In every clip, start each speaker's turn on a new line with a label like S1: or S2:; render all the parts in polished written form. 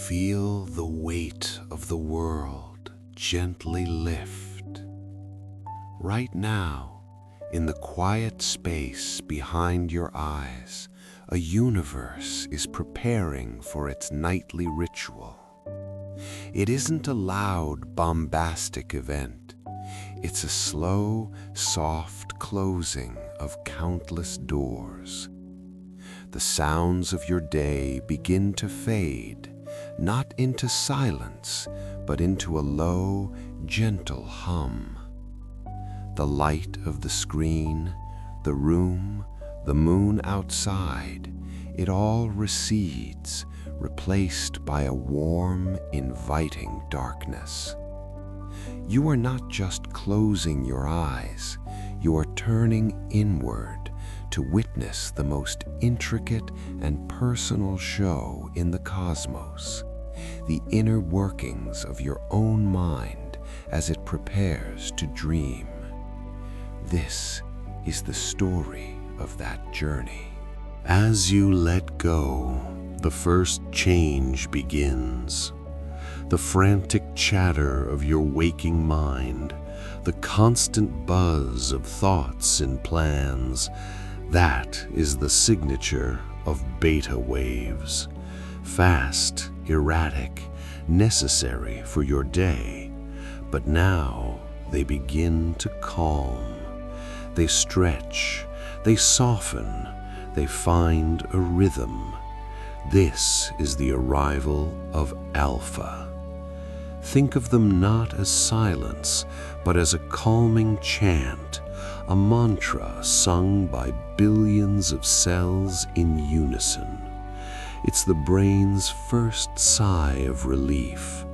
S1: Feel the weight of the world gently lift. Right now, in the quiet space behind your eyes, a universe is preparing for its nightly ritual. It isn't a loud, bombastic event. It's a slow, soft closing of countless doors. The sounds of your day begin to fade, not into silence, but into a low, gentle hum. The light of the screen, the room, the moon outside, it all recedes, replaced by a warm, inviting darkness. You are not just closing your eyes, you are turning inward to witness the most intricate and personal show in the cosmos, the inner workings of your own mind as it prepares to dream. This is the story of that journey. As you let go, the first change begins. The frantic chatter of your waking mind, the constant buzz of thoughts and plans, that is the signature of beta waves. Fast, erratic, necessary for your day. But now they begin to calm. They stretch, they soften, they find a rhythm. This is the arrival of alpha. Think of them not as silence, but as a calming chant, a mantra sung by billions of cells in unison. It's the brain's first sigh of relief,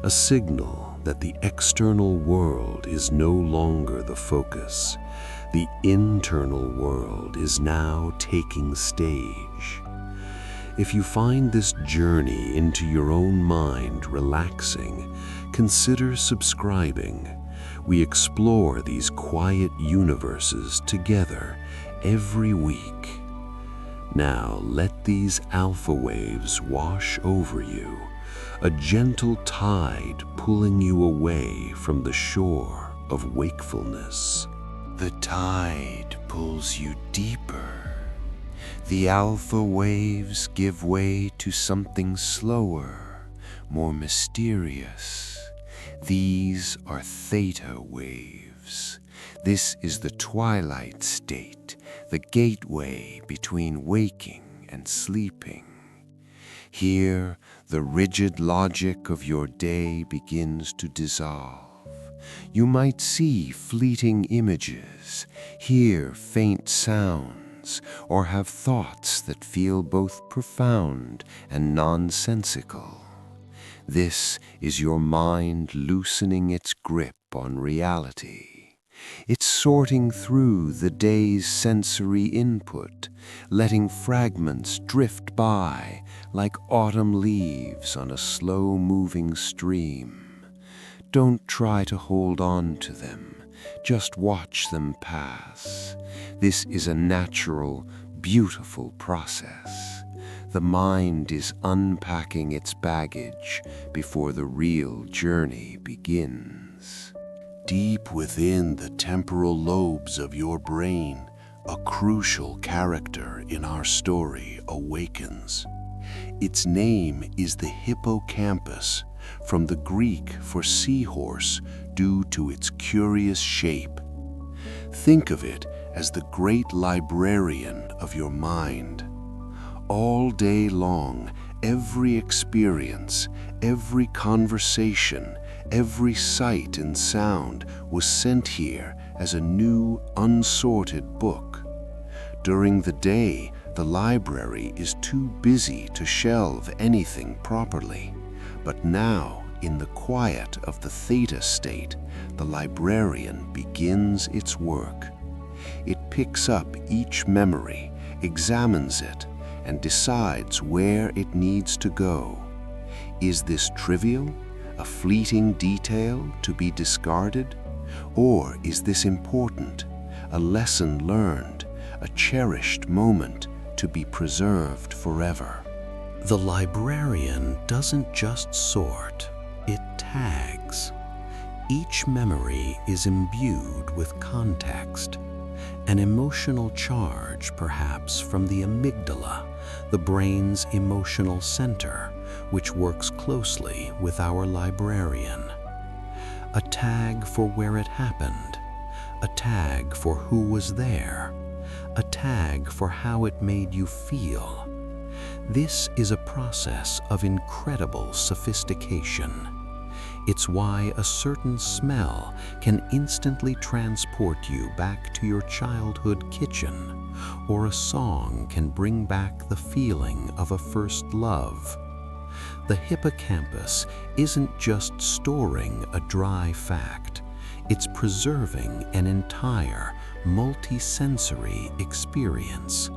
S1: a signal that the external world is no longer the focus. The internal world is now taking stage. If you find this journey into your own mind relaxing, consider subscribing. We explore these quiet universes together every week. Now let these alpha waves wash over you, a gentle tide pulling you away from the shore of wakefulness. The tide pulls you deeper. The alpha waves give way to something slower, more mysterious. These are theta waves. This is the twilight state, the gateway between waking and sleeping. Here, the rigid logic of your day begins to dissolve. You might see fleeting images, hear faint sounds, or have thoughts that feel both profound and nonsensical. This is your mind loosening its grip on reality. It's sorting through the day's sensory input, letting fragments drift by like autumn leaves on a slow-moving stream. Don't try to hold on to them, just watch them pass. This is a natural, beautiful process. The mind is unpacking its baggage before the real journey begins. Deep within the temporal lobes of your brain, a crucial character in our story awakens. Its name is the hippocampus, from the Greek for seahorse due to its curious shape. Think of it as the great librarian of your mind. All day long, every experience, every conversation, every sight and sound was sent here as a new, unsorted book. During the day, the library is too busy to shelve anything properly. But now, in the quiet of the theta state, the librarian begins its work. It picks up each memory, examines it, and decides where it needs to go. Is this trivial, a fleeting detail to be discarded? Or is this important, a lesson learned, a cherished moment to be preserved forever? The librarian doesn't just sort, it tags. Each memory is imbued with context, an emotional charge perhaps from the amygdala, the brain's emotional center, which works closely with our librarian. A tag for where it happened, a tag for who was there, a tag for how it made you feel. This is a process of incredible sophistication. It's why a certain smell can instantly transport you back to your childhood kitchen, or a song can bring back the feeling of a first love. The hippocampus isn't just storing a dry fact, it's preserving an entire, multi-sensory experience.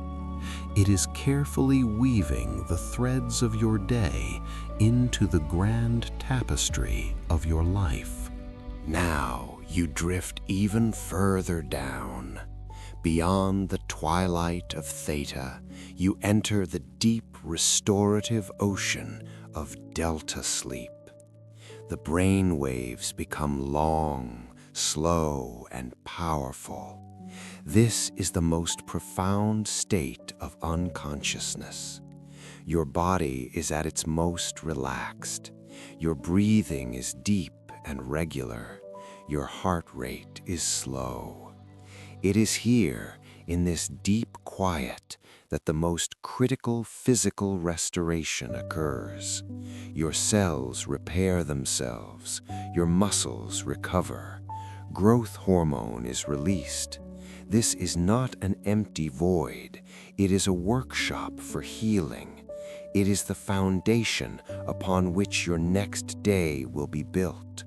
S1: It is carefully weaving the threads of your day into the grand tapestry of your life. Now you drift even further down. Beyond the twilight of theta, you enter the deep restorative ocean of delta sleep. The brain waves become long, slow, and powerful. This is the most profound state of unconsciousness. Your body is at its most relaxed. Your breathing is deep and regular. Your heart rate is slow. It is here, in this deep quiet, that the most critical physical restoration occurs. Your cells repair themselves. Your muscles recover. Growth hormone is released. This is not an empty void. It is a workshop for healing. It is the foundation upon which your next day will be built.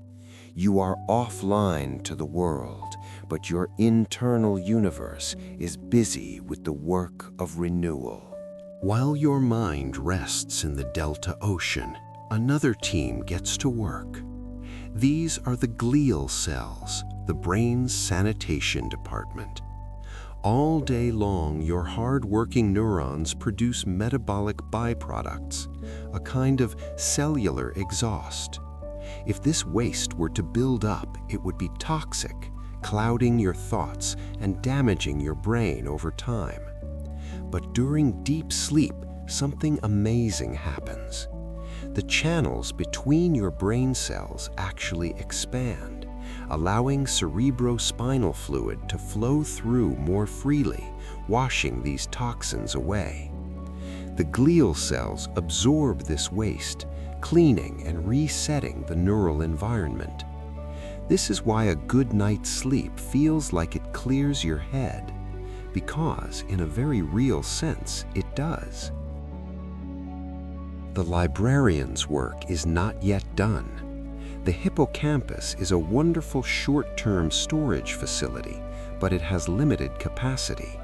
S1: You are offline to the world, but your internal universe is busy with the work of renewal. While your mind rests in the Delta Ocean, another team gets to work. These are the glial cells, the brain's sanitation department. All day long, your hard-working neurons produce metabolic byproducts, a kind of cellular exhaust. If this waste were to build up, it would be toxic, clouding your thoughts and damaging your brain over time. But during deep sleep, something amazing happens. The channels between your brain cells actually expand, allowing cerebrospinal fluid to flow through more freely, washing these toxins away. The glial cells absorb this waste, cleaning and resetting the neural environment. This is why a good night's sleep feels like it clears your head, because in a very real sense, it does. The librarian's work is not yet done. The hippocampus is a wonderful short-term storage facility, but it has limited capacity.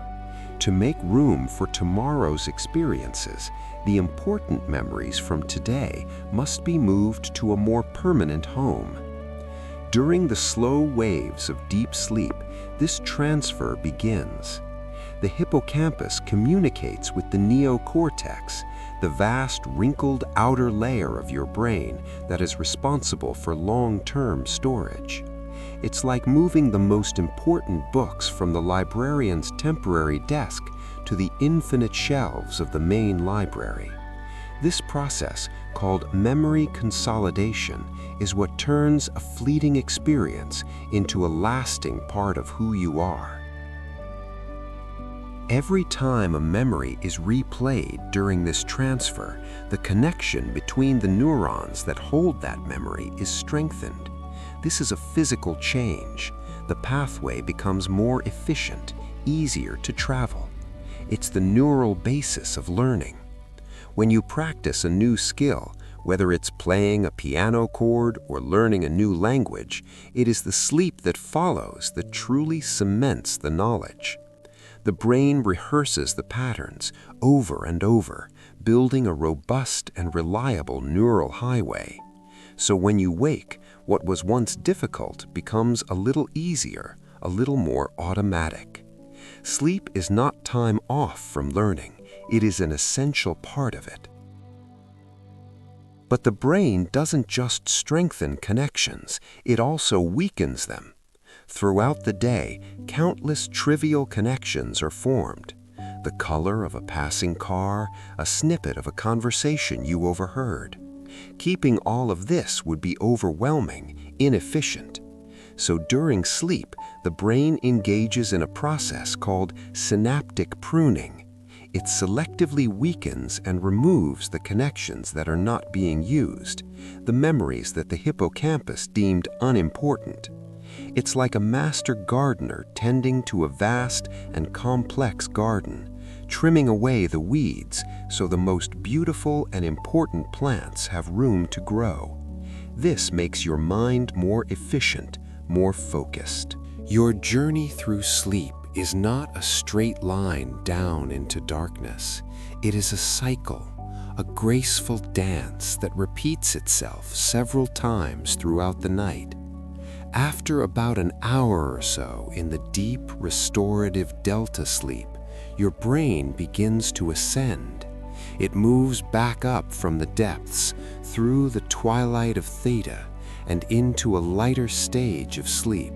S1: To make room for tomorrow's experiences, the important memories from today must be moved to a more permanent home. During the slow waves of deep sleep, this transfer begins. The hippocampus communicates with the neocortex, the vast wrinkled outer layer of your brain that is responsible for long-term storage. It's like moving the most important books from the librarian's temporary desk to the infinite shelves of the main library. This process, called memory consolidation, is what turns a fleeting experience into a lasting part of who you are. Every time a memory is replayed during this transfer, the connection between the neurons that hold that memory is strengthened. This is a physical change. The pathway becomes more efficient, easier to travel. It's the neural basis of learning. When you practice a new skill, whether it's playing a piano chord or learning a new language, it is the sleep that follows that truly cements the knowledge. The brain rehearses the patterns over and over, building a robust and reliable neural highway. So when you wake, what was once difficult becomes a little easier, a little more automatic. Sleep is not time off from learning. It is an essential part of it.
S2: But the brain doesn't just strengthen connections, it also weakens them. Throughout the day, countless trivial connections are formed. The color of a passing car, a snippet of a conversation you overheard. Keeping all of this would be overwhelming, inefficient. So during sleep, the brain engages in a process called synaptic pruning. It selectively weakens and removes the connections that are not being used, the memories that the hippocampus deemed unimportant. It's like a master gardener tending to a vast and complex garden, trimming away the weeds so the most beautiful and important plants have room to grow. This makes your mind more efficient, more focused.
S1: Your journey through sleep is not a straight line down into darkness. It is a cycle, a graceful dance that repeats itself several times throughout the night. After about an hour or so in the deep, restorative delta sleep, your brain begins to ascend. It moves back up from the depths, through the twilight of theta, and into a lighter stage of sleep.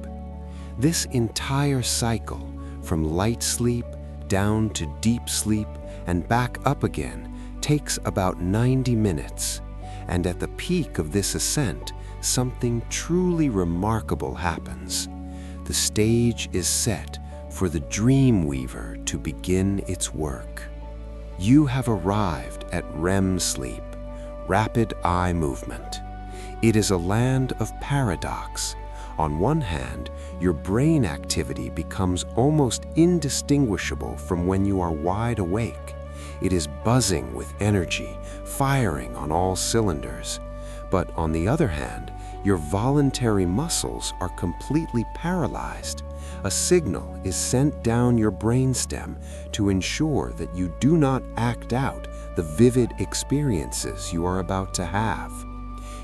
S1: This entire cycle, from light sleep down to deep sleep and back up again, takes about 90 minutes. And at the peak of this ascent, something truly remarkable happens. The stage is set for the dream weaver to begin its work. You have arrived at REM sleep, rapid eye movement. It is a land of paradox. On one hand, your brain activity becomes almost indistinguishable from when you are wide awake. It is buzzing with energy, firing on all cylinders. But on the other hand, your voluntary muscles are completely paralyzed. A signal is sent down your brainstem to ensure that you do not act out the vivid experiences you are about to have.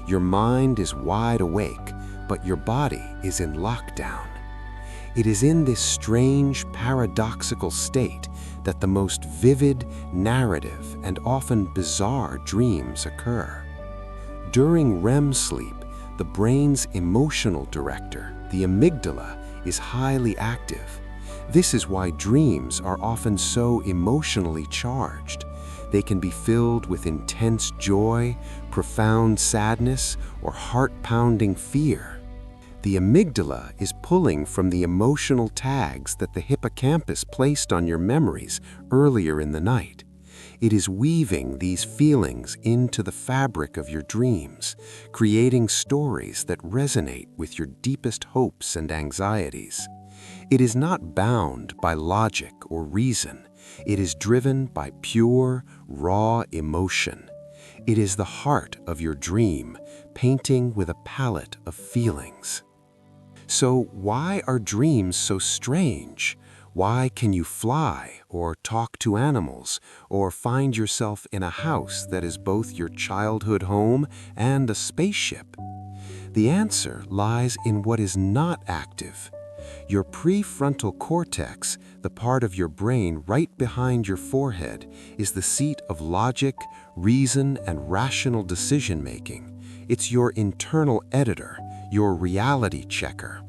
S1: Your mind is wide awake, but your body is in lockdown. It is in this strange, paradoxical state that the most vivid, narrative, and often bizarre dreams occur. During REM sleep, the brain's emotional director, the amygdala, is highly active. This is why dreams are often so emotionally charged. They can be filled with intense joy, profound sadness, or heart-pounding fear. The amygdala is pulling from the emotional tags that the hippocampus placed on your memories earlier in the night. It is weaving these feelings into the fabric of your dreams, creating stories that resonate with your deepest hopes and anxieties. It is not bound by logic or reason. It is driven by pure, raw emotion. It is the heart of your dream, painting with a palette of feelings. So why are dreams so strange? Why can you fly or talk to animals or find yourself in a house that is both your childhood home and a spaceship? The answer lies in what is not active. Your prefrontal cortex, the part of your brain right behind your forehead, is the seat of logic, reason, and rational decision-making. It's your internal editor, your reality checker.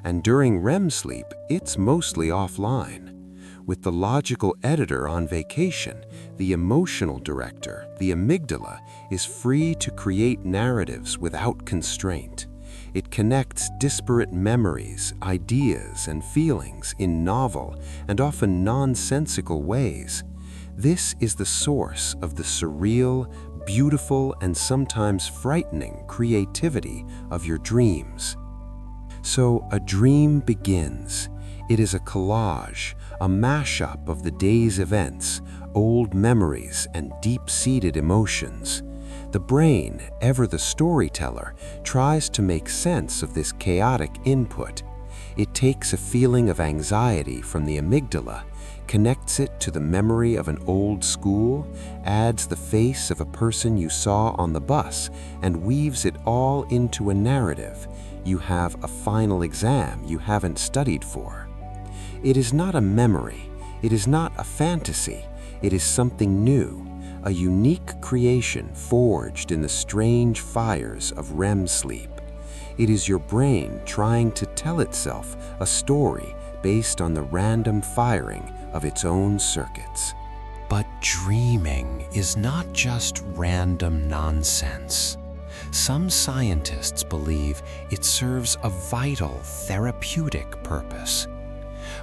S1: And during REM sleep, it's mostly offline. With the logical editor on vacation, the emotional director, the amygdala, is free to create narratives without constraint. It connects disparate memories, ideas, and feelings in novel and often nonsensical ways. This is the source of the surreal, beautiful, and sometimes frightening creativity of your dreams. So a dream begins. It is a collage, a mashup of the day's events, old memories, and deep-seated emotions. The brain, ever the storyteller, tries to make sense of this chaotic input. It takes a feeling of anxiety from the amygdala, connects it to the memory of an old school, adds the face of a person you saw on the bus, and weaves it all into a narrative. You have a final exam you haven't studied for. It is not a memory. It is not a fantasy. It is something new,
S2: a unique creation forged in the strange fires of REM sleep. It is your brain trying to tell itself a story based on the random firing of its own circuits.
S1: But dreaming is not just random nonsense. Some scientists believe it serves a vital therapeutic purpose.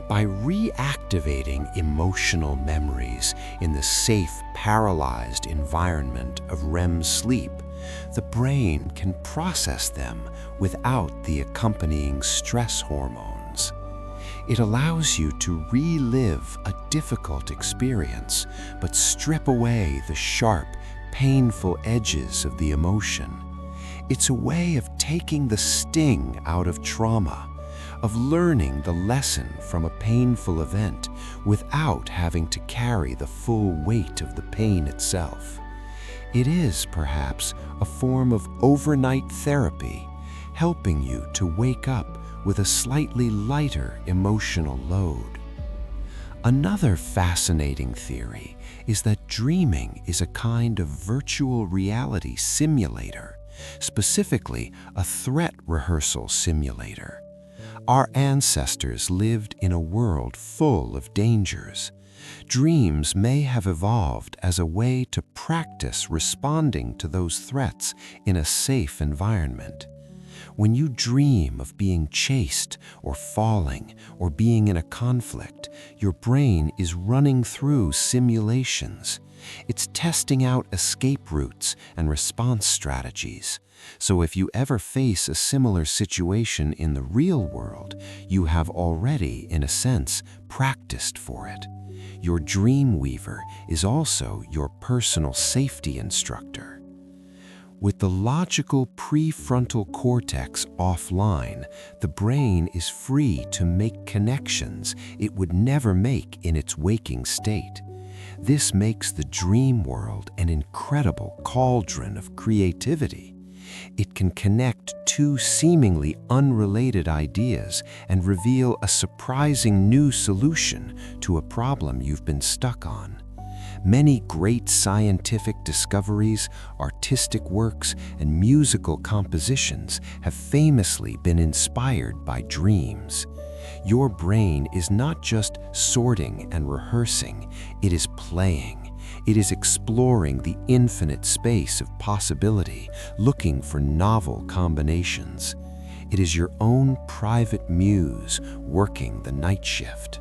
S1: By reactivating emotional memories in the safe, paralyzed environment of REM sleep, the brain can process them without the accompanying stress hormones. It allows you to relive a difficult experience, but strip away the sharp, painful edges of the emotion. It's a way of taking the sting out of trauma, of learning the lesson from a painful event without having to carry the full weight of the pain itself. It is, perhaps, a form of overnight therapy, helping you to wake up with a slightly lighter emotional load. Another fascinating theory is that dreaming is a kind of virtual reality simulator, specifically a threat rehearsal simulator. Our ancestors lived in a world full of dangers. Dreams may have evolved as a way to practice responding to those threats in a safe environment. When you dream of being chased or falling or being in a conflict, your brain is running through simulations. It's testing out escape routes and response strategies. So if you ever face a similar situation in the real world, you have already, in a sense, practiced for it. Your dream weaver is also your personal safety instructor. With the logical prefrontal cortex offline, the brain is free to make connections it would never make in its waking state. This makes the dream world an incredible cauldron of creativity. It can connect two seemingly unrelated ideas and reveal a surprising new solution to a problem you've been stuck on. Many great scientific discoveries, artistic works, and musical compositions have famously been inspired by dreams. Your brain is not just sorting and rehearsing, it is playing. It is exploring the infinite space of possibility, looking for novel combinations. It is your own private muse working the night shift.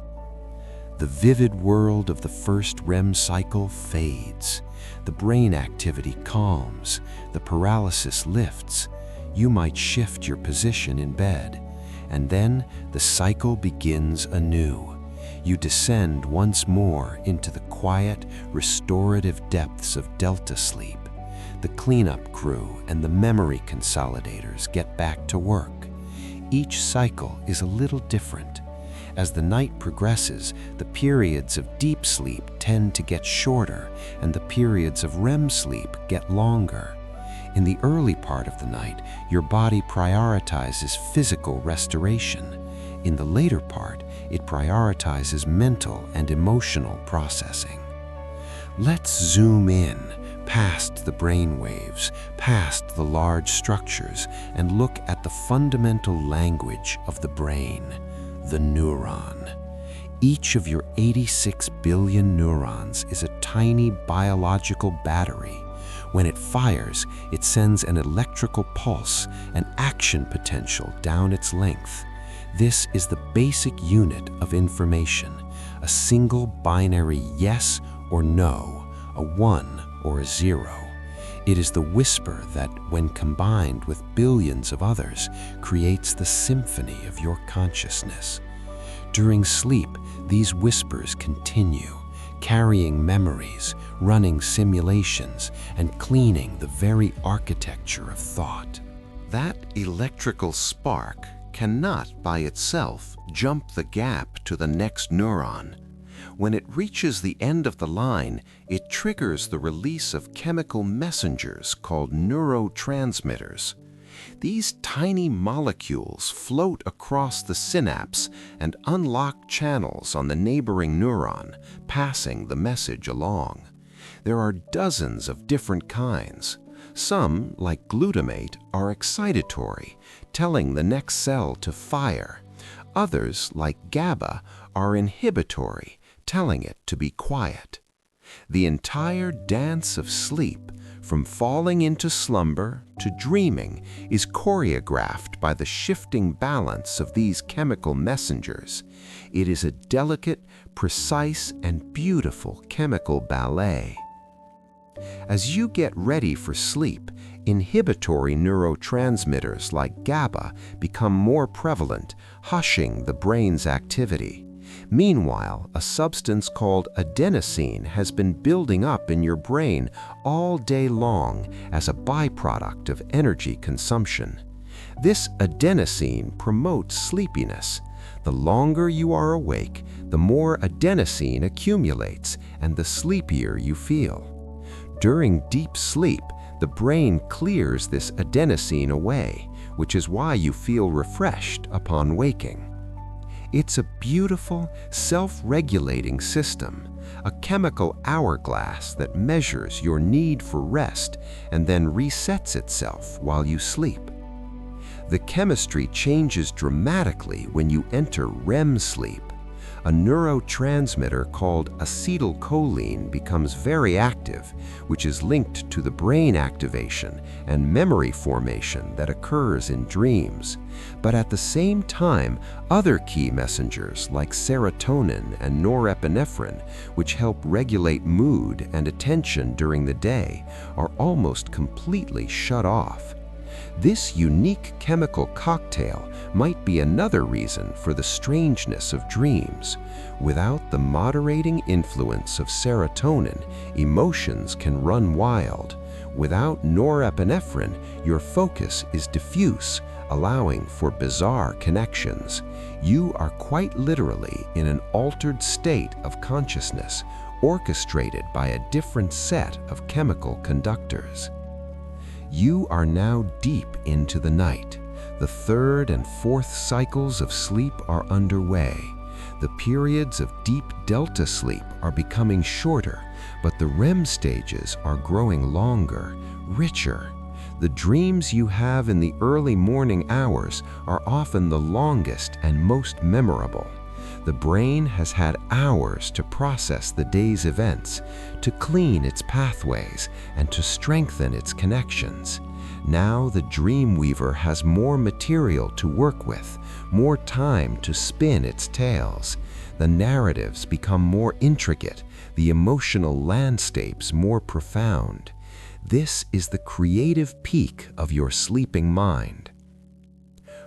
S1: The vivid world of the first REM cycle fades. The brain activity calms. The paralysis lifts. You might shift your position in bed. And then the cycle begins anew. You descend once more into the quiet, restorative depths of delta sleep. The cleanup crew and the memory consolidators get back to work. Each cycle is a little different. As the night progresses, the periods of deep sleep tend to get shorter, and the periods of REM sleep get longer. In the early part of the night, your body prioritizes physical restoration. In the later part, it prioritizes mental and emotional processing. Let's zoom in, past the brain waves, past the large structures, and look at the fundamental language of the brain, the neuron. Each of your 86 billion neurons is a tiny biological battery. When it fires, it sends an electrical pulse, an action potential down its length. This is the basic unit of information, a single binary yes or no, a 1 or a 0. It is the whisper that, when combined with billions of others, creates the symphony of your consciousness. During sleep, these whispers continue, carrying memories, running simulations, and cleaning the very architecture of thought. That electrical spark cannot by itself jump the gap to the next neuron. When it reaches the end of the line, it triggers the release of chemical messengers called neurotransmitters. These tiny molecules float across the synapse and unlock channels on the neighboring neuron, passing the message along.
S2: There are dozens of different kinds. Some, like glutamate, are excitatory, telling the next cell to fire. Others, like GABA, are inhibitory, telling it to be quiet. The entire dance of sleep, from falling into slumber to dreaming, is choreographed by the shifting balance of these chemical messengers. It is a delicate, precise, and beautiful chemical ballet. As you get ready for sleep, inhibitory neurotransmitters like GABA become more prevalent, hushing the brain's activity. Meanwhile, a substance called adenosine has been building up in your brain all day long as a byproduct of energy consumption. This adenosine promotes sleepiness. The longer you are awake, the more adenosine accumulates and the sleepier you feel. During deep sleep, the brain clears this adenosine away, which is why you feel refreshed upon waking. It's a beautiful, self-regulating system, a chemical hourglass that measures your need for rest and then resets itself while you sleep. The chemistry changes dramatically when you enter REM sleep. A neurotransmitter called acetylcholine becomes very active, which is linked to the brain activation and memory formation that occurs in dreams. But at the same time, other key messengers like serotonin and norepinephrine, which help regulate mood and attention during the day, are almost completely shut off. This unique chemical cocktail might be another reason for the strangeness of dreams. Without the moderating influence of serotonin, emotions can run wild. Without norepinephrine, your focus is diffuse, allowing for bizarre connections. You are quite literally in an altered state of consciousness, orchestrated by a different set of chemical conductors. You are now deep into the night. The third and fourth cycles of sleep are underway. The periods of deep delta sleep are becoming shorter, but the REM stages are growing longer, richer. The dreams you have in the early morning hours are often the longest and most memorable. The brain has had hours to process the day's events, to clean its pathways, and to strengthen its connections. Now the dream weaver has more material to work with, more time to spin its tales. The narratives become more intricate, the emotional landscapes more profound. This is the creative peak of your sleeping mind.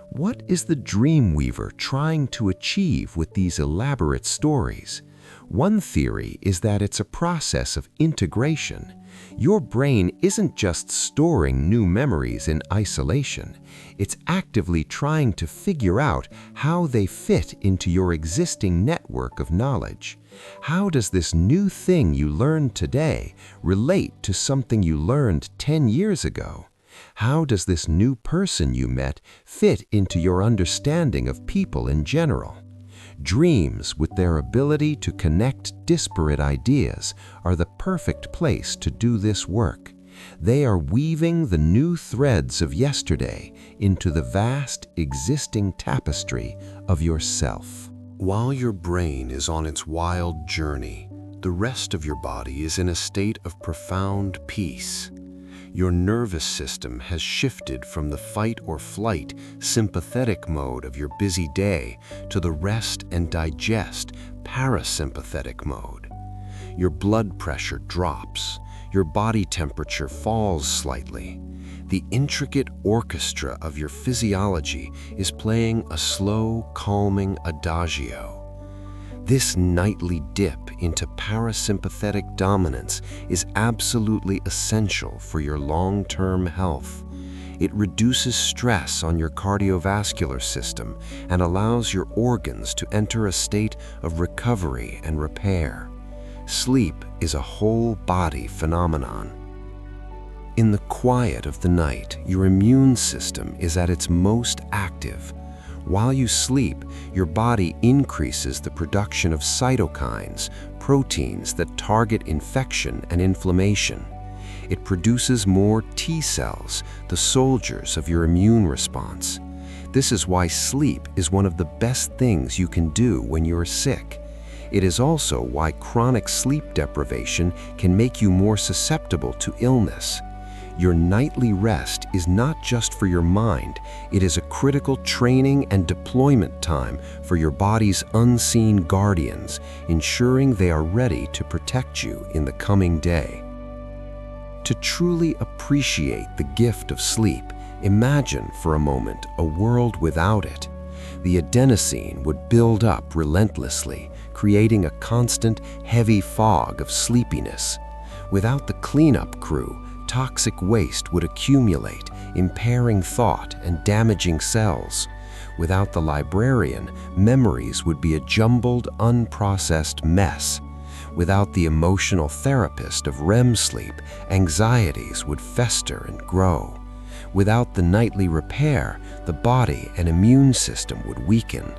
S2: What is the dreamweaver trying to achieve with these elaborate stories? One theory is that it's a process of integration. Your brain isn't just storing new memories in isolation. It's actively trying to figure out how they fit into your existing network of knowledge. How does this new thing you learned today relate to something you learned 10 years ago? How does this new person you met fit into your understanding of people in general? Dreams, with their ability to connect disparate ideas, are the perfect place to do this work. They are weaving the new threads of yesterday into the vast existing tapestry of yourself.
S1: While your brain is on its wild journey, the rest of your body is in a state of profound peace. Your nervous system has shifted from the fight or flight sympathetic mode of your busy day to the rest and digest parasympathetic mode. Your blood pressure drops, your body temperature falls slightly. The intricate orchestra of your physiology is playing a slow, calming adagio. This nightly dip into parasympathetic dominance is absolutely essential for your long-term health. It reduces stress on your cardiovascular system and allows your organs to enter a state of recovery and repair. Sleep is a whole-body phenomenon. In the quiet of the night, your immune system is at its most active. While you sleep, your body increases the production of cytokines,
S2: proteins that target infection and inflammation. It produces more T cells, the soldiers of your immune response. This is why sleep is one of the best things you can do when you're sick. It is also why chronic sleep deprivation can make you more susceptible to illness. Your nightly rest is not just for your mind, it is a critical training and deployment time for your body's unseen guardians, ensuring they are ready to protect you in the coming day. To truly appreciate the gift of sleep, imagine for a moment a world without it. The adenosine would build up relentlessly, creating a constant, heavy fog of sleepiness. Without the cleanup crew, toxic waste would accumulate, impairing thought and damaging cells. Without the librarian, memories would be a jumbled, unprocessed mess. Without the emotional therapist of REM sleep, anxieties would fester and grow. Without the nightly repair, the body and immune system would weaken.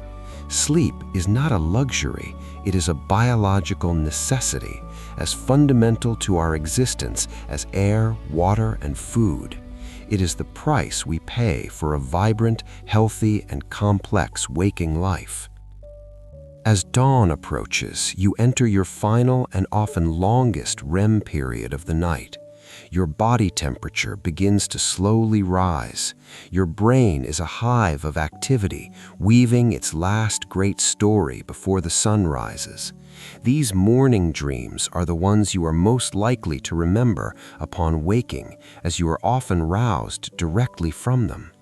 S2: Sleep is not a luxury, it is a biological necessity, as fundamental to our existence as air, water, and food. It is the price we pay for a vibrant, healthy, and complex waking life. As dawn approaches, you enter your final and often longest REM period of the night. Your body temperature begins to slowly rise. Your brain is a hive of activity, weaving its last great story before the sun rises. These morning dreams are the ones you are most likely to remember upon waking, as you are often roused directly from them.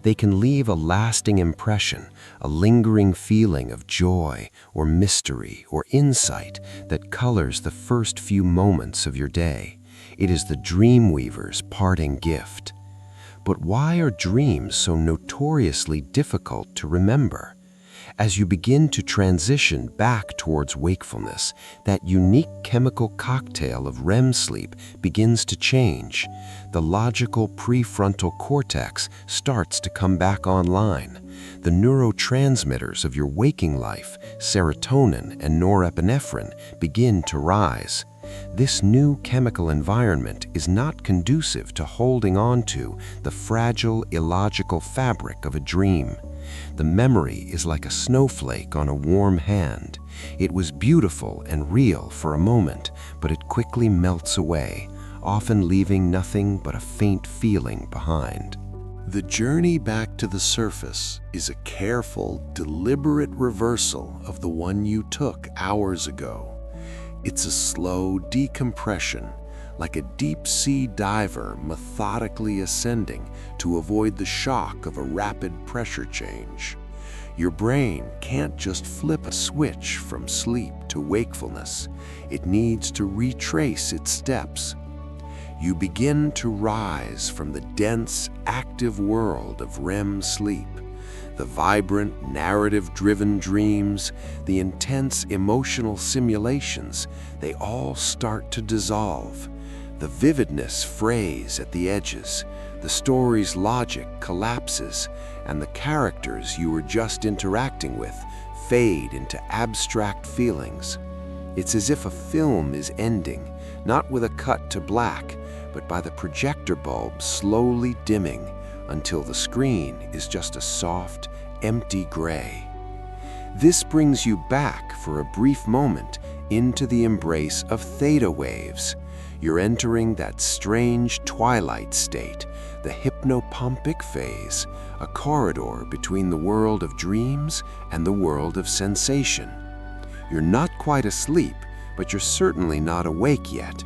S2: They can leave a lasting impression, a lingering feeling of joy or mystery or insight that colors the first few moments of your day. It is the dream weaver's parting gift. But why are dreams so notoriously difficult to remember? As you begin to transition back towards wakefulness, that unique chemical cocktail of REM sleep begins to change. The logical prefrontal cortex starts to come back online. The neurotransmitters of your waking life, serotonin and norepinephrine, begin to rise. This new chemical environment is not conducive to holding on to the fragile, illogical fabric of a dream. The memory is like a snowflake on a warm hand. It was beautiful and real for a moment, but it quickly melts away, often leaving nothing but a faint feeling behind.
S1: The journey back to the surface is a careful, deliberate reversal of the one you took hours ago. It's a slow decompression, like a deep-sea diver methodically ascending to avoid the shock of a rapid pressure change. Your brain can't just flip a switch from sleep to wakefulness. It needs to retrace its steps. You begin to rise from the dense, active world of REM sleep. The vibrant, narrative-driven dreams, the intense emotional simulations, they all start to dissolve. The vividness frays at the edges, the story's logic collapses, and the characters you were just interacting with fade into abstract feelings. It's as if a film is ending, not with a cut to black, but by the projector bulb slowly dimming until the screen is just a soft, empty gray. This brings you back for a brief moment into the embrace of theta waves. You're entering that strange twilight state, the hypnopompic phase, a corridor between the world of dreams and the world of sensation. You're not quite asleep, but you're certainly not awake yet.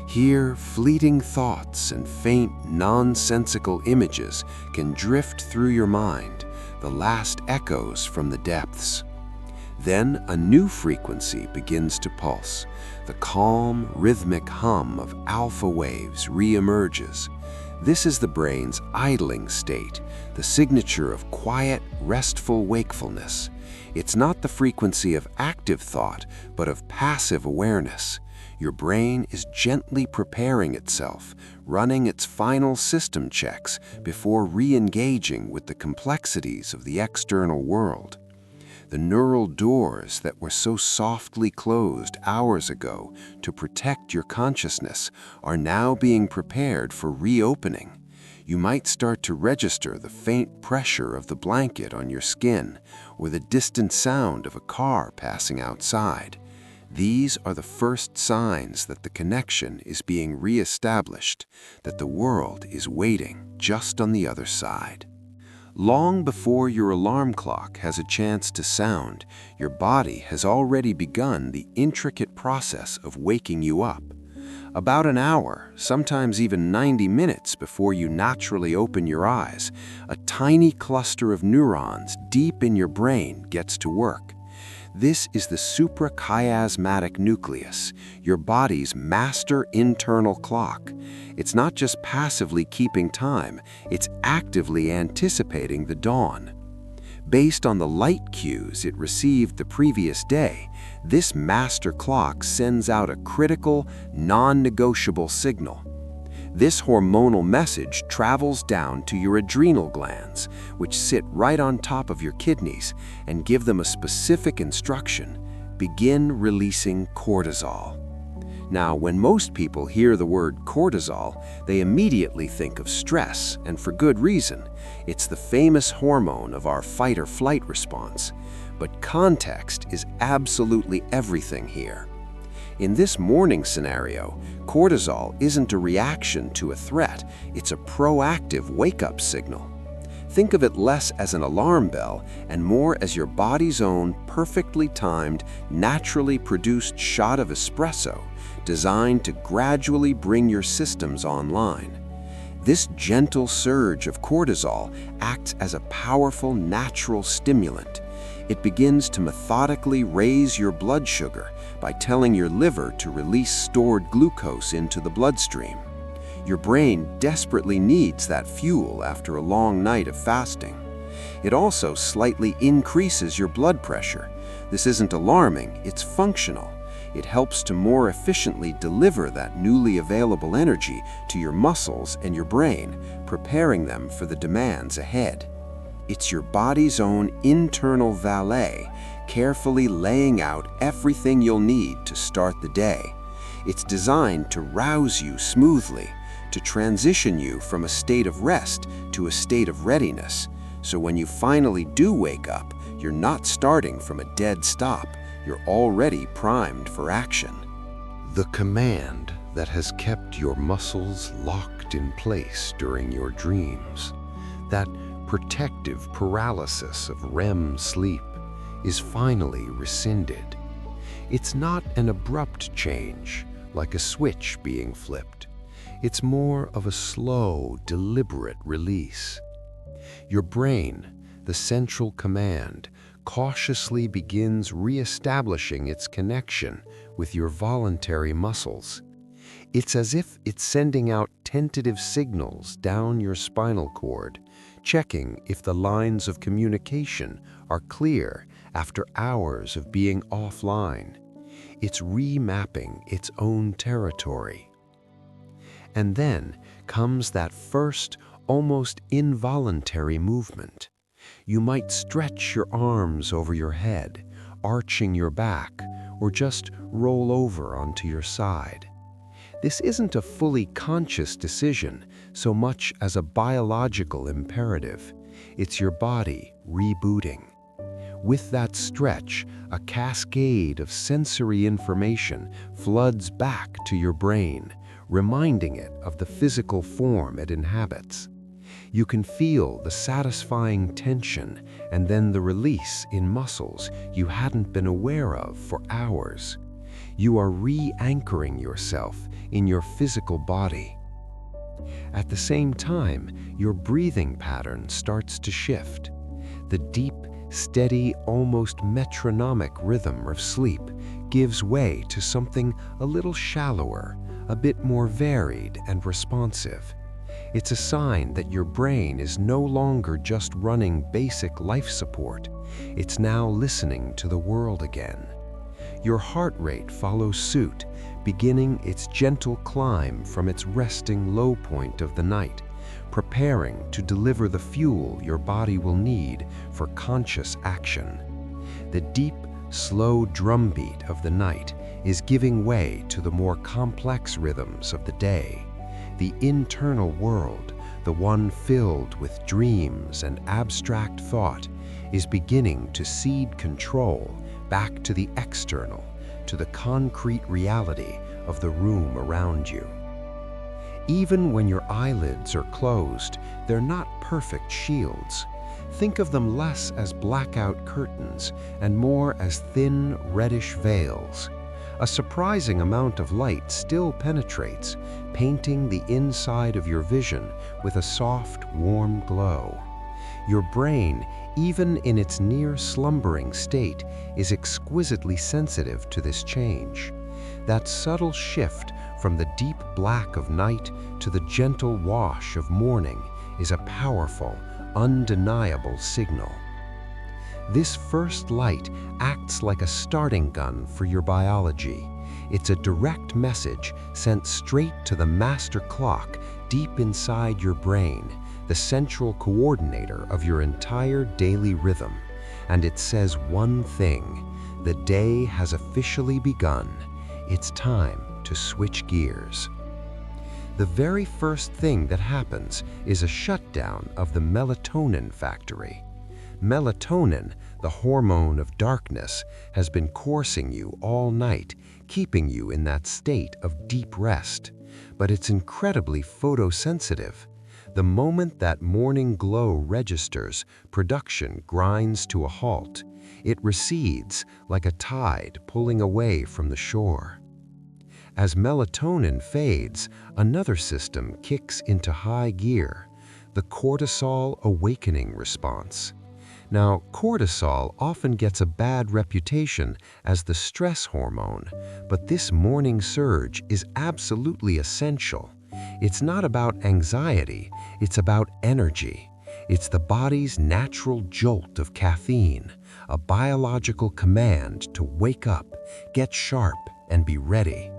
S1: Here, fleeting thoughts and faint, nonsensical images can drift through your mind, the last echoes from the depths. Then a new frequency begins to pulse. The calm, rhythmic hum of alpha waves re-emerges. This is the brain's idling state, the signature of quiet, restful wakefulness. It's not the frequency of active thought, but of passive awareness. Your brain is gently preparing itself, running its final system checks before re-engaging with the complexities of the external world.
S2: The neural doors that were so softly closed hours ago to protect your consciousness are now being prepared for reopening. You might start to register the faint pressure of the blanket on your skin or the distant sound of a car passing outside. These are the first signs that the connection is being reestablished, that the world is waiting just on the other side. Long before your alarm clock has a chance to sound, your body has already begun the intricate process of waking you up. About an hour, sometimes even 90 minutes before you naturally open your eyes, a tiny cluster of neurons deep in your brain gets to work. This is the suprachiasmatic nucleus, your body's master internal clock. It's not just passively keeping time, it's actively anticipating the dawn. Based on the light cues it received the previous day, this master clock sends out a critical, non-negotiable signal. This hormonal message travels down to your adrenal glands, which sit right on top of your kidneys, and give them a specific instruction: begin releasing cortisol. Now, when most people hear the word cortisol, they immediately think of stress, and for good reason. It's the famous hormone of our fight-or-flight response. But context is absolutely everything here. In this morning scenario, cortisol isn't a reaction to a threat, it's a proactive wake-up signal. Think of it less as an alarm bell and more as your body's own perfectly timed, naturally produced shot of espresso, designed to gradually bring your systems online. This gentle surge of cortisol acts as a powerful natural stimulant. It begins to methodically raise your blood sugar by telling your liver to release stored glucose into the bloodstream. Your brain desperately needs that fuel after a long night of fasting. It also slightly increases your blood pressure. This isn't alarming, it's functional. It helps to more efficiently deliver that newly available energy to your muscles and your brain, preparing them for the demands ahead. It's your body's own internal valet, carefully laying out everything you'll need to start the day. It's designed to rouse you smoothly, to transition you from a state of rest to a state of readiness. So when you finally do wake up, you're not starting from a dead stop. You're already primed for action.
S1: The command that has kept your muscles locked in place during your dreams, that protective paralysis of REM sleep, is finally rescinded. It's not an abrupt change, like a switch being flipped. It's more of a slow, deliberate release. Your brain, the central command, cautiously begins re-establishing its connection with your voluntary muscles. It's as if it's sending out tentative signals down your spinal cord, checking if the lines of communication are clear after hours of being offline. It's remapping its own territory. And then comes that first, almost involuntary movement. You might stretch your arms over your head, arching your back, or just roll over onto your side. This isn't a fully conscious decision so much as a biological imperative. It's your body rebooting. With that stretch, a cascade of sensory information floods back to your brain, reminding it of the physical form it inhabits. You can feel the satisfying tension and then the release in muscles you hadn't been aware of for hours. You are re-anchoring yourself in your physical body. At the same time, your breathing pattern starts to shift. The deep, steady, almost metronomic rhythm of sleep gives way to something a little shallower, a bit more varied and responsive. It's a sign that your brain is no longer just running basic life support. It's now listening to the world again. Your heart rate follows suit, beginning its gentle climb from its resting low point of the night, preparing to deliver the fuel your body will need for conscious action.
S2: The deep, slow drumbeat of the night is giving way to the more complex rhythms of the day. The internal world, the one filled with dreams and abstract thought, is beginning to cede control back to the external, to the concrete reality of the room around you. Even when your eyelids are closed, they're not perfect shields. Think of them less as blackout curtains and more as thin, reddish veils. A surprising amount of light still penetrates, painting the inside of your vision with a soft, warm glow. Your brain, even in its near-slumbering state, is exquisitely sensitive to this change. That subtle shift from the deep black of night to the gentle wash of morning is a powerful, undeniable signal. This first light acts like a starting gun for your biology. It's a direct message sent straight to the master clock deep inside your brain, the central coordinator of your entire daily rhythm. And it says one thing: the day has officially begun. It's time to switch gears. The very first thing that happens is a shutdown of the melatonin factory. Melatonin, the hormone of darkness, has been coursing you all night, keeping you in that state of deep rest. But it's incredibly photosensitive. The moment that morning glow registers, production grinds to a halt. It recedes like a tide pulling away from the shore. As melatonin fades, another system kicks into high gear, the cortisol awakening response. Now, cortisol often gets a bad reputation as the stress hormone, but this morning surge is absolutely essential. It's not about anxiety, it's about energy. It's the body's natural jolt of caffeine, a biological command to wake up, get sharp, and be ready.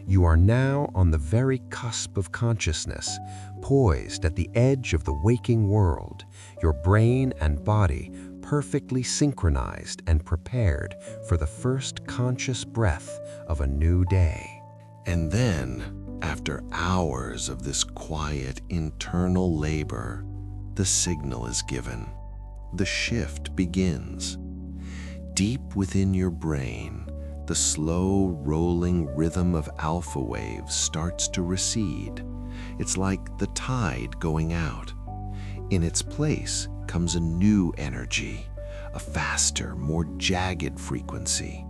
S2: You are now on the very cusp of consciousness, poised at the edge of the waking world, your brain and body perfectly synchronized and prepared for the first conscious breath of a new day.
S1: And then, after hours of this quiet internal labor, the signal is given. The shift begins. Deep within your brain, the slow rolling rhythm of alpha waves starts to recede. It's like the tide going out. In its place comes a new energy, a faster, more jagged frequency.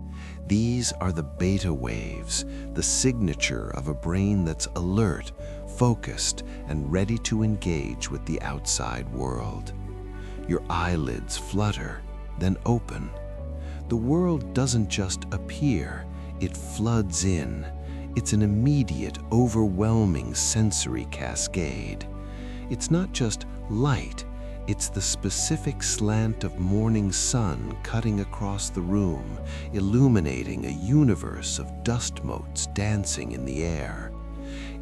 S1: These are the beta waves, the signature of a brain that's alert, focused, and ready to engage with the outside world. Your eyelids flutter, then open. The world doesn't just appear, it floods in. It's an immediate, overwhelming sensory cascade. It's not just light, it's the specific slant of morning sun cutting across the room, illuminating a universe of dust motes dancing in the air.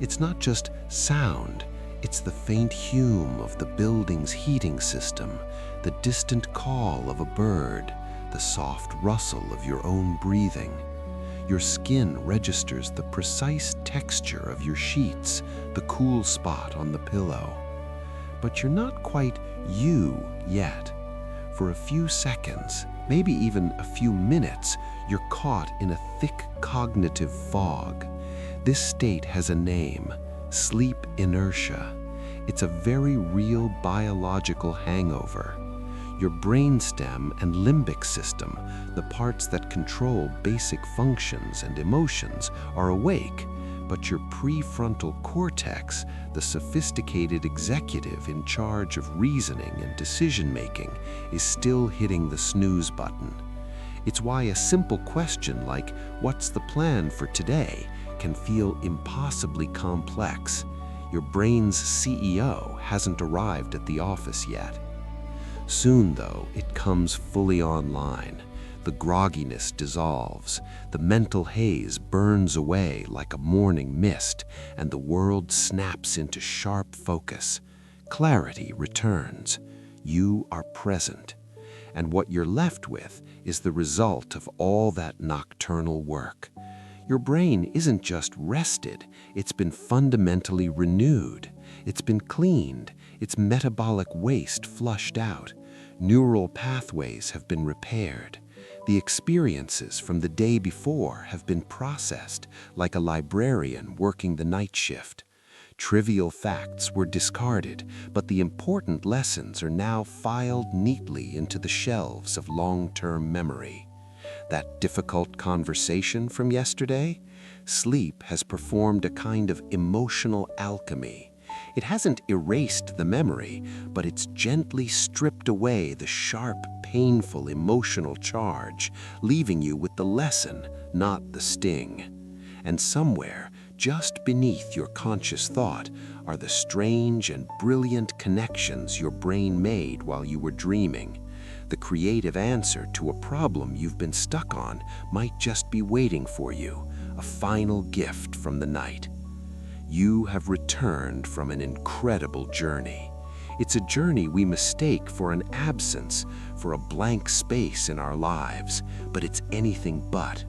S1: It's not just sound, it's the faint hum of the building's heating system, the distant call of a bird, the soft rustle of your own breathing. Your skin registers the precise texture of your sheets, the cool spot on the pillow. But you're not quite you yet. For a few seconds, maybe even a few minutes, you're caught in a thick cognitive fog. This state has a name: sleep inertia. It's a very real biological hangover. Your brainstem and limbic system, the parts that control basic functions and emotions, are awake, but your prefrontal cortex, the sophisticated executive in charge of reasoning and decision-making, is still hitting the snooze button. It's why a simple question like, "What's the plan for today?" can feel impossibly complex. Your brain's CEO hasn't arrived at the office yet. Soon, though, it comes fully online. The grogginess dissolves, the mental haze burns away like a morning mist, and the world snaps into sharp focus. Clarity returns. You are present.
S2: And what you're left with is the result of all that nocturnal work. Your brain isn't just rested, it's been fundamentally renewed. It's been cleaned, its metabolic waste flushed out. Neural pathways have been repaired. The experiences from the day before have been processed like a librarian working the night shift. Trivial facts were discarded, but the important lessons are now filed neatly into the shelves of long-term memory. That difficult conversation from yesterday? Sleep has performed a kind of emotional alchemy. It hasn't erased the memory, but it's gently stripped away the sharp, painful emotional charge, leaving you with the lesson, not the sting. And somewhere, just beneath your conscious thought, are the strange and brilliant connections your brain made while you were dreaming. The creative answer to a problem you've been stuck on might just be waiting for you, a final gift from the night. You have returned from an incredible journey. It's a journey we mistake for an absence, for a blank space in our lives, but it's anything but.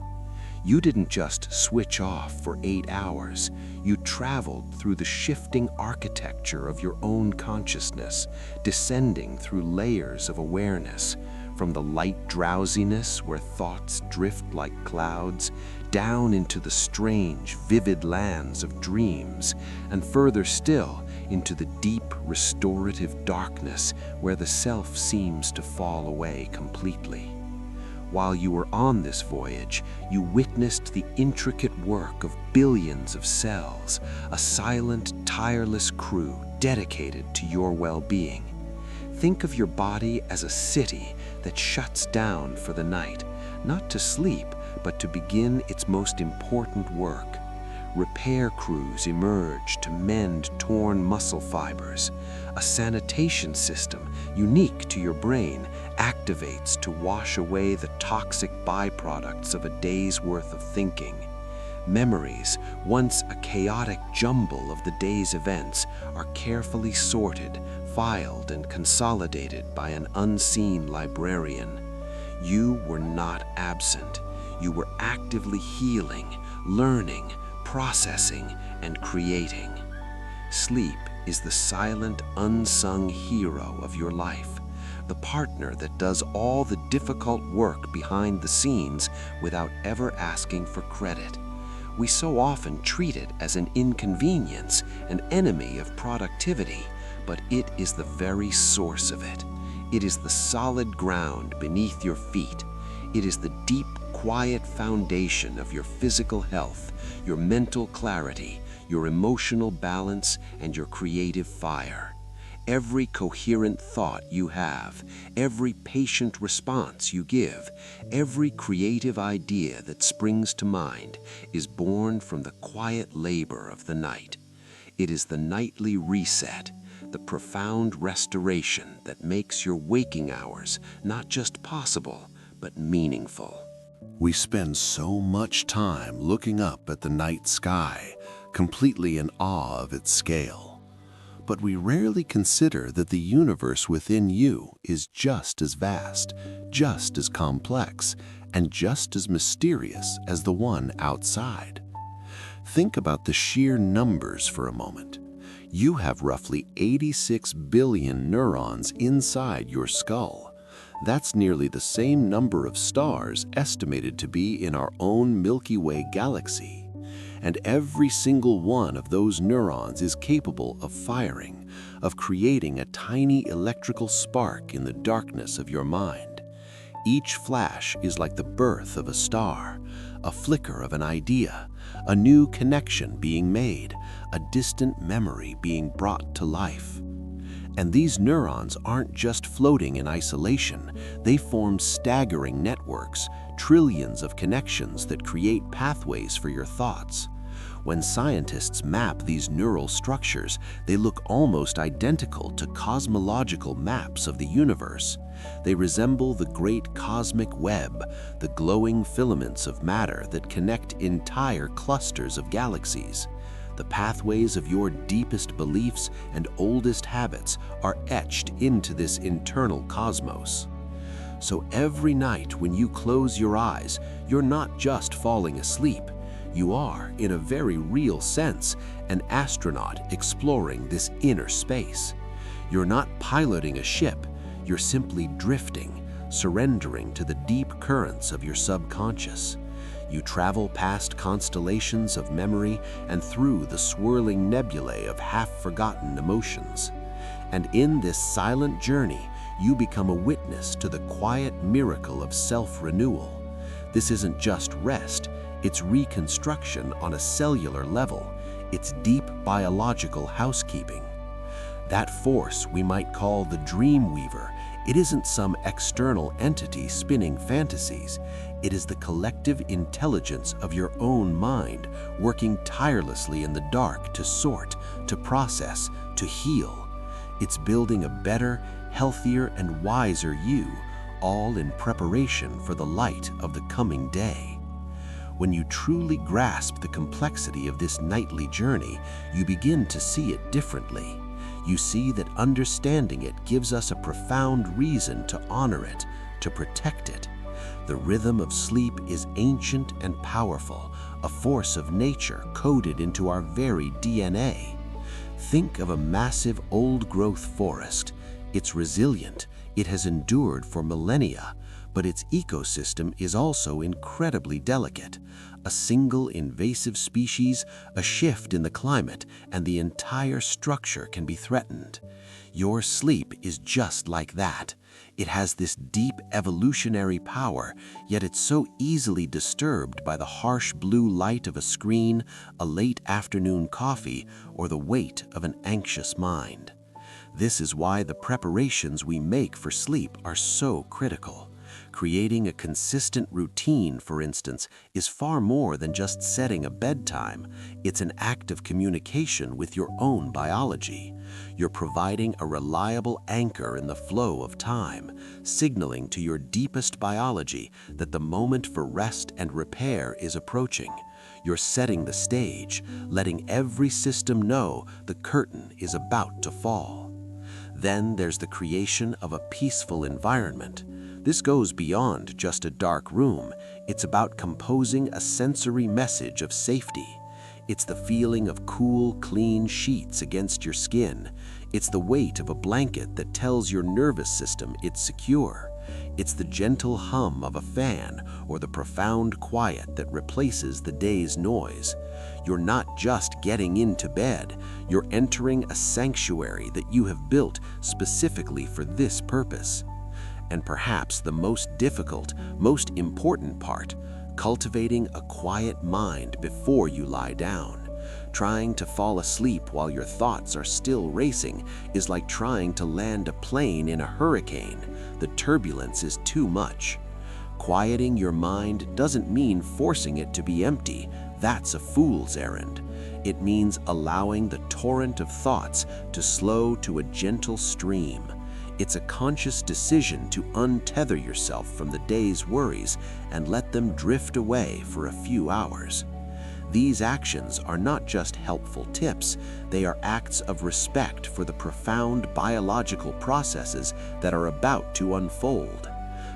S2: You didn't just switch off for 8 hours. You traveled through the shifting architecture of your own consciousness, descending through layers of awareness, from the light drowsiness where thoughts drift like clouds, down into the strange, vivid lands of dreams, and further still into the deep, restorative darkness where the self seems to fall away completely. While you were on this voyage, you witnessed the intricate work of billions of cells, a silent, tireless crew dedicated to your well-being. Think of your body as a city that shuts down for the night, not to sleep, but to begin its most important work. Repair crews emerge to mend torn muscle fibers. A sanitation system unique to your brain activates to wash away the toxic byproducts of a day's worth of thinking. Memories, once a chaotic jumble of the day's events, are carefully sorted, filed, and consolidated by an unseen librarian. You were not absent. You were actively healing, learning, processing, and creating. Sleep is the silent, unsung hero of your life, the partner that does all the difficult work behind the scenes without ever asking for credit. We so often treat it as an inconvenience, an enemy of productivity, but it is the very source of it. It is the solid ground beneath your feet. It is the deep, quiet foundation of your physical health, your mental clarity, your emotional balance, and your creative fire. Every coherent thought you have, every patient response you give, every creative idea that springs to mind is born from the quiet labor of the night. It is the nightly reset, the profound restoration that makes your waking hours not just possible, but meaningful.
S1: We spend so much time looking up at the night sky, completely in awe of its scale. But we rarely consider that the universe within you is just as vast, just as complex, and just as mysterious as the one outside. Think about the sheer numbers for a moment. You have roughly 86 billion neurons inside your skull. That's nearly the same number of stars estimated to be in our own Milky Way galaxy. And every single one of those neurons is capable of firing, of creating a tiny electrical spark in the darkness of your mind. Each flash is like the birth of a star, a flicker of an idea, a new connection being made, a distant memory being brought to life. And these neurons aren't just floating in isolation. They form staggering networks, trillions of connections that create pathways for your thoughts. When scientists map these neural structures, they look almost identical to cosmological maps of the universe. They resemble the great cosmic web, the glowing filaments of matter that connect entire clusters of galaxies. The pathways of your deepest beliefs and oldest habits are etched into this internal cosmos.
S2: So every night when you close your eyes, you're not just falling asleep. You are, in a very real sense, an astronaut exploring this inner space. You're not piloting a ship, you're simply drifting, surrendering to the deep currents of your subconscious. You travel past constellations of memory and through the swirling nebulae of half-forgotten emotions. And in this silent journey, you become a witness to the quiet miracle of self-renewal. This isn't just rest, it's reconstruction on a cellular level. It's deep biological housekeeping. That force we might call the dream weaver. It isn't some external entity spinning fantasies. It is the collective intelligence of your own mind, working tirelessly in the dark to sort, to process, to heal. It's building a better, healthier, and wiser you, all in preparation for the light of the coming day. When you truly grasp the complexity of this nightly journey, you begin to see it differently. You see that understanding it gives us a profound reason to honor it, to protect it. The rhythm of sleep is ancient and powerful, a force of nature coded into our very DNA. Think of a massive old-growth forest. It's resilient, it has endured for millennia, but its ecosystem is also incredibly delicate. A single invasive species, a shift in the climate, and the entire structure can be threatened. Your sleep is just like that. It has this deep evolutionary power, yet it's so easily disturbed by the harsh blue light of a screen, a late afternoon coffee, or the weight of an anxious mind. This is why the preparations we make for sleep are so critical. Creating a consistent routine, for instance, is far more than just setting a bedtime. It's an act of communication with your own biology. You're providing a reliable anchor in the flow of time, signaling to your deepest biology that the moment for rest and repair is approaching. You're setting the stage, letting every system know the curtain is about to fall. Then there's the creation of a peaceful environment. This goes beyond just a dark room. It's about composing a sensory message of safety. It's the feeling of cool, clean sheets against your skin. It's the weight of a blanket that tells your nervous system it's secure. It's the gentle hum of a fan or the profound quiet that replaces the day's noise. You're not just getting into bed, you're entering a sanctuary that you have built specifically for this purpose. And perhaps the most difficult, most important part, cultivating a quiet mind before you lie down. Trying to fall asleep while your thoughts are still racing is like trying to land a plane in a hurricane. The turbulence is too much. Quieting your mind doesn't mean forcing it to be empty. That's a fool's errand. It means allowing the torrent of thoughts to slow to a gentle stream. It's a conscious decision to untether yourself from the day's worries and let them drift away for a few hours. These actions are not just helpful tips, they are acts of respect for the profound biological processes that are about to unfold.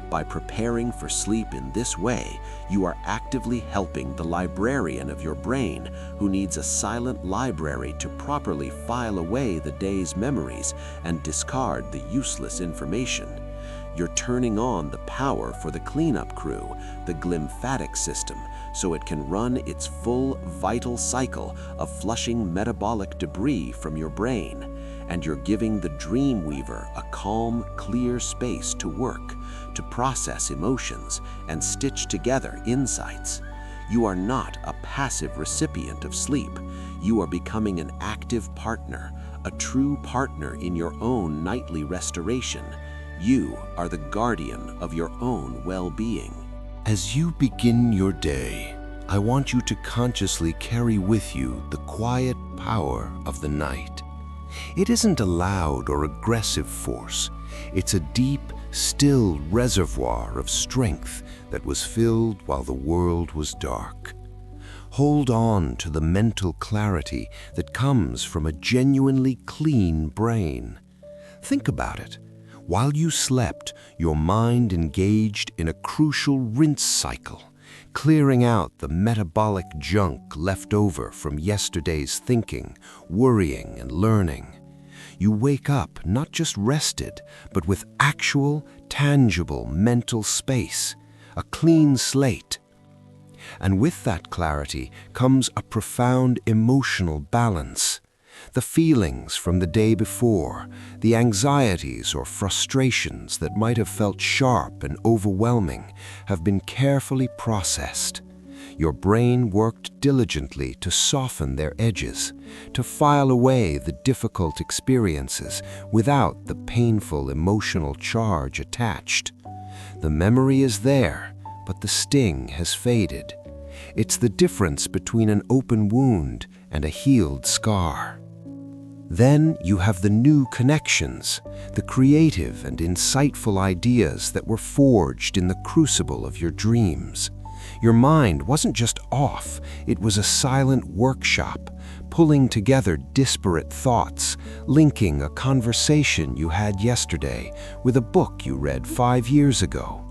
S2: By preparing for sleep in this way, you are actively helping the librarian of your brain, who needs a silent library to properly file away the day's memories and discard the useless information. You're turning on the power for the cleanup crew, the glymphatic system, so it can run its full vital cycle of flushing metabolic debris from your brain. And you're giving the dream weaver a calm, clear space to work, to process emotions and stitch together insights. You are not a passive recipient of sleep. You are becoming an active partner, a true partner in your own nightly restoration. You are the guardian of your own well-being.
S1: As you begin your day, I want you to consciously carry with you the quiet power of the night. It isn't a loud or aggressive force. It's a deep, still reservoir of strength that was filled while the world was dark. Hold on to the mental clarity that comes from a genuinely clean brain. Think about it. While you slept, your mind engaged in a crucial rinse cycle, clearing out the metabolic junk left over from yesterday's thinking, worrying, and learning. You wake up not just rested, but with actual, tangible mental space, a clean slate. And with that clarity comes a profound emotional balance. The feelings from the day before, the anxieties or frustrations that might have felt sharp and overwhelming, have been carefully processed. Your brain worked diligently to soften their edges, to file away the difficult experiences without the painful emotional charge attached. The memory is there, but the sting has faded. It's the difference between an open wound and a healed scar. Then you have the new connections, the creative and insightful ideas that were forged in the crucible of your dreams. Your mind wasn't just off, it was a silent workshop, pulling together disparate thoughts, linking a conversation you had yesterday with a book you read 5 years ago,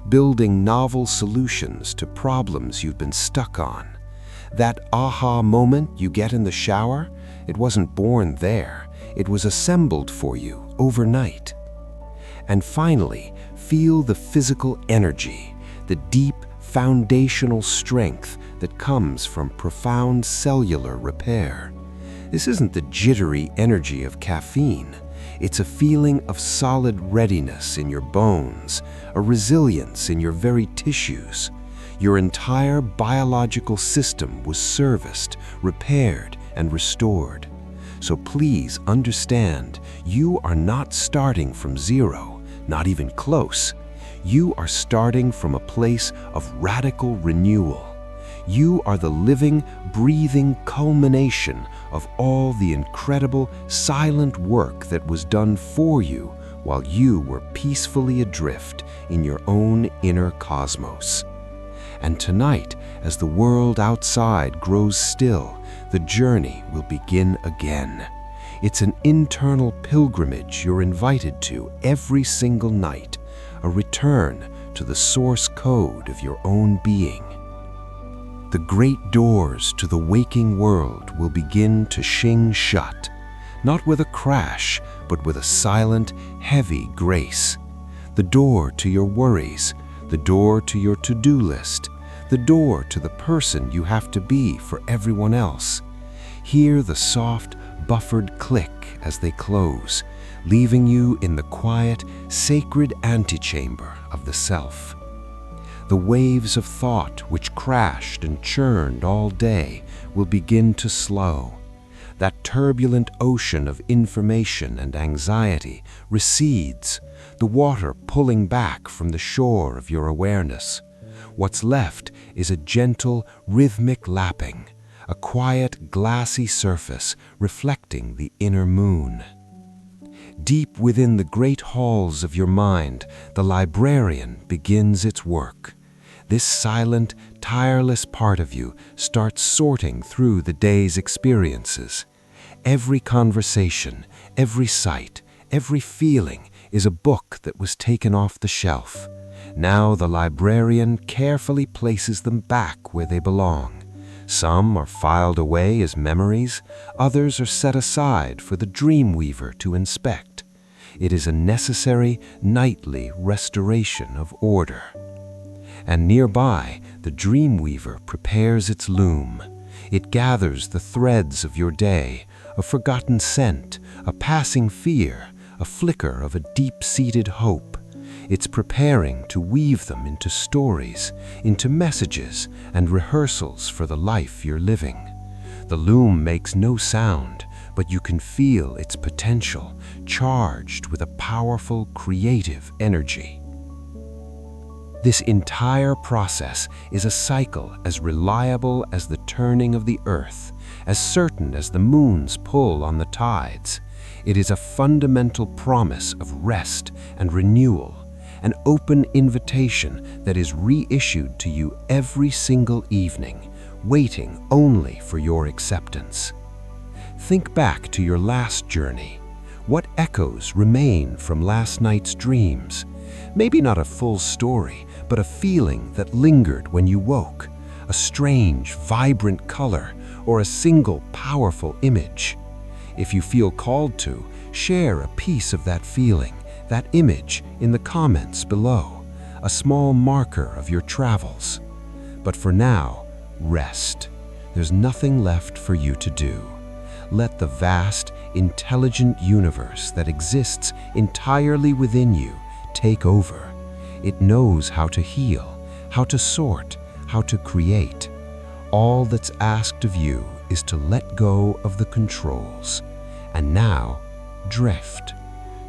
S1: building novel solutions to problems you've been stuck on. That aha moment you get in the shower, it wasn't born there, it was assembled for you overnight. And finally, feel the physical energy, the deep foundational strength that comes from profound cellular repair. This isn't the jittery energy of caffeine. It's a feeling of solid readiness in your bones, a resilience in your very tissues. Your entire biological system was serviced, repaired, and restored. So please understand, you are not starting from zero, not even close. You are starting from a place of radical renewal. You are the living, breathing culmination of all the incredible, silent work that was done for you while you were peacefully adrift in your own inner cosmos. And tonight, as the world outside grows still, the journey will begin again. It's an internal pilgrimage you're invited to every single night, a return to the source code of your own being. The great doors to the waking world will begin to shing shut, not with a crash, but with a silent, heavy grace. The door to your worries, the door to your to-do list, the door to the person you have to be for everyone else. Hear the soft, buffered click as they close, leaving you in the quiet, sacred antechamber of the self. The waves of thought which crashed and churned all day will begin to slow. That turbulent ocean of information and anxiety recedes, the water pulling back from the shore of your awareness. What's left is a gentle, rhythmic lapping, a quiet, glassy surface reflecting the inner moon. Deep within the great halls of your mind, the librarian begins its work. This silent, tireless part of you starts sorting through the day's experiences. Every conversation, every sight, every feeling is a book that was taken off the shelf. Now the librarian carefully places them back where they belong. Some are filed away as memories, others are set aside for the dreamweaver to inspect. It is a necessary, nightly restoration of order. And nearby, the dreamweaver prepares its loom. It gathers the threads of your day, a forgotten scent, a passing fear, a flicker of a deep-seated hope. It's preparing to weave them into stories, into messages and rehearsals for the life you're living. The loom makes no sound, but you can feel its potential, charged with a powerful, creative energy. This entire process is a cycle as reliable as the turning of the earth, as certain as the moon's pull on the tides. It is a fundamental promise of rest and renewal, an open invitation that is reissued to you every single evening, waiting only for your acceptance. Think back to your last journey.
S2: What echoes remain from last night's dreams? Maybe not a full story, but a feeling that lingered when you woke, a strange, vibrant color, or a single powerful image. If you feel called to, share a piece of that feeling, that image, in the comments below, a small marker of your travels. But for now, rest. There's nothing left for you to do. Let the vast, intelligent universe that exists entirely within you take over. It knows how to heal, how to sort, how to create. All that's asked of you is to let go of the controls. And now, drift.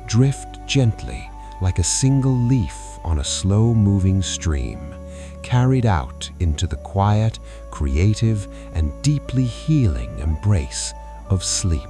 S2: Drift gently, like a single leaf on a slow-moving stream, carried out into the quiet, creative, and deeply healing embrace of sleep.